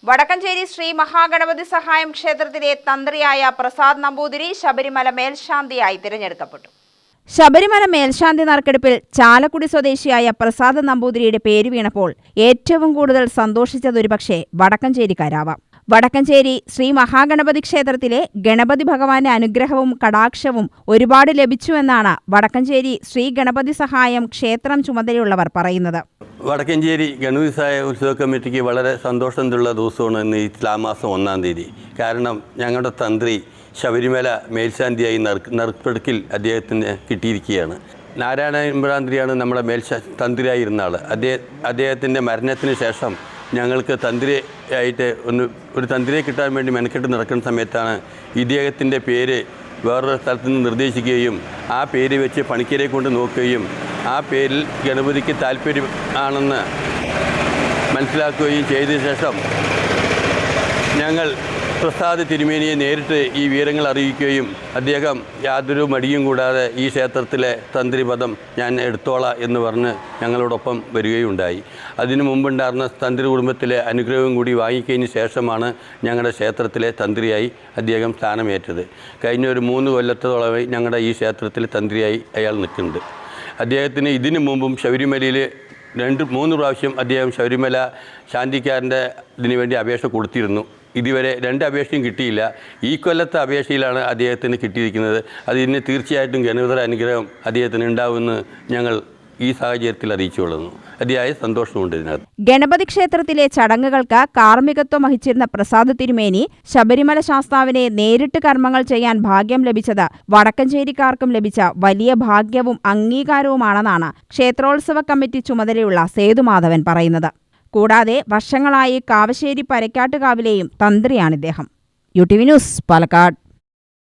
വടക്കഞ്ചേരി ശ്രീ മഹാഗണപതി സഹായം ക്ഷേത്രത്തിലെ തന്ത്രിയായ പ്രസാദ് നമ്പൂതിരി ശബരിമല മേൽശാന്തിയായി തിരഞ്ഞെടുക്കപ്പെട്ടു. ശബരിമല മേൽശാന്തി നറുക്കെടുപ്പിൽ ചാലക്കുടി സ്വദേശിയായ പ്രസാദ് നമ്പൂതിരിയുടെ പേര് വീണപ്പോൾ ഏറ്റവും കൂടുതൽ സന്തോഷിച്ചതൊരുപക്ഷെ വടക്കഞ്ചേരിക്കാരാവാം. വടക്കഞ്ചേരി ശ്രീ മഹാഗണപതി ക്ഷേത്രത്തിലെ ഗണപതി ഭഗവാന്റെ അനുഗ്രഹവും കടാക്ഷവും ഒരുപാട് ലഭിച്ചുവെന്നാണ് വടക്കഞ്ചേരി ശ്രീ ഗണപതി സഹായം ക്ഷേത്രം ചുമതലയുള്ളവർ പറയുന്നത്. വടക്കഞ്ചേരി ഗണപതി സഹായ ഉത്സവ കമ്മിറ്റിക്ക് വളരെ സന്തോഷമുള്ള ദിവസമാണ് ഇന്ന് ഈ മാസം 1-ാം തീയതി. കാരണം ഞങ്ങളുടെ തന്ത്രി ശബരിമല മേൽശാന്തിയായി നറുക്കെടുപ്പിൽ അദ്ദേഹത്തിന് കിട്ടിയിരിക്കുകയാണ്. നാരായണ നമ്മുടെ തന്ത്രിയായിരുന്ന ആൾ. അദ്ദേഹത്തിൻ്റെ മരണത്തിന് ശേഷം ഞങ്ങൾക്ക് തന്ത്രിയായിട്ട് ഒരു തന്ത്രിയെ കിട്ടാൻ വേണ്ടി മെനക്കെട്ട് നടക്കുന്ന സമയത്താണ് ഇദ്ദേഹത്തിൻ്റെ പേര് വേറൊരു സ്ഥലത്ത് നിന്ന് നിർദ്ദേശിക്കുകയും ആ പേര് വെച്ച് പണിക്കരെ കൊണ്ട് നോക്കുകയും ആ പേരിൽ ഗണപതിക്ക് താല്പര്യം ആണെന്ന് മനസ്സിലാക്കുകയും ചെയ്ത ശേഷം ഞങ്ങൾ പ്രസാദ് തിരുമേനിയെ നേരിട്ട് ഈ വിവരങ്ങൾ അറിയിക്കുകയും അദ്ദേഹം യാതൊരു മടിയും കൂടാതെ ഈ ക്ഷേത്രത്തിലെ തന്ത്രിപദം ഞാൻ എടുത്തോളാം എന്ന് പറഞ്ഞ് ഞങ്ങളോടൊപ്പം വരികയുണ്ടായി. അതിനു മുമ്പുണ്ടായിരുന്ന തന്ത്രി കുടുംബത്തിലെ അനുഗ്രഹവും കൂടി വാങ്ങിക്കഴിഞ്ഞ ശേഷമാണ് ഞങ്ങളുടെ ക്ഷേത്രത്തിലെ തന്ത്രിയായി അദ്ദേഹം സ്ഥാനമേറ്റത്. കഴിഞ്ഞ ഒരു 3 കൊല്ലത്തോളമായി ഞങ്ങളുടെ ഈ ക്ഷേത്രത്തിലെ തന്ത്രിയായി അയാൾ നിൽക്കുന്നുണ്ട്. അദ്ദേഹത്തിന് ഇതിനു മുമ്പും ശബരിമലയിൽ 2-3 പ്രാവശ്യം അദ്ദേഹം ശബരിമല ശാന്തിക്കാരൻ്റെ ഇതിനു വേണ്ടി അപേക്ഷ കൊടുത്തിരുന്നു. ഇതുവരെ 2 അപേക്ഷയും കിട്ടിയില്ല. ഈ കൊല്ലത്തെ അപേക്ഷയിലാണ് അദ്ദേഹത്തിന് കിട്ടിയിരിക്കുന്നത്. അതിന് തീർച്ചയായിട്ടും ഗണപതിയുടെ അനുഗ്രഹം അദ്ദേഹത്തിന് ഉണ്ടാവുമെന്ന് ഞങ്ങൾ ഈ സാഹചര്യത്തിൽ അറിയിച്ചുകൊള്ളുന്നു. അതിയായ സന്തോഷമുണ്ട് ഇതിനകത്ത്. ഗണപതി ക്ഷേത്രത്തിലെ ചടങ്ങുകൾക്ക് കാർമ്മികത്വം വഹിച്ചിരുന്ന പ്രസാദ് തിരുമേനി ശബരിമല ശാസ്താവിനെ നേരിട്ട് കർമ്മങ്ങൾ ചെയ്യാൻ ഭാഗ്യം ലഭിച്ചത് വടക്കഞ്ചേരിക്കാർക്കും ലഭിച്ച വലിയ ഭാഗ്യവും അംഗീകാരവുമാണെന്നാണ് ക്ഷേത്രോത്സവ കമ്മിറ്റി ചുമതലയുള്ള സേതുമാധവൻ പറയുന്നത്. കൂടാതെ വർഷങ്ങളായി കാവശ്ശേരി പരക്കാട്ടുകാവിലെയും തന്ത്രിയാണിദ്ദേഹം. UTV news, Palakkad.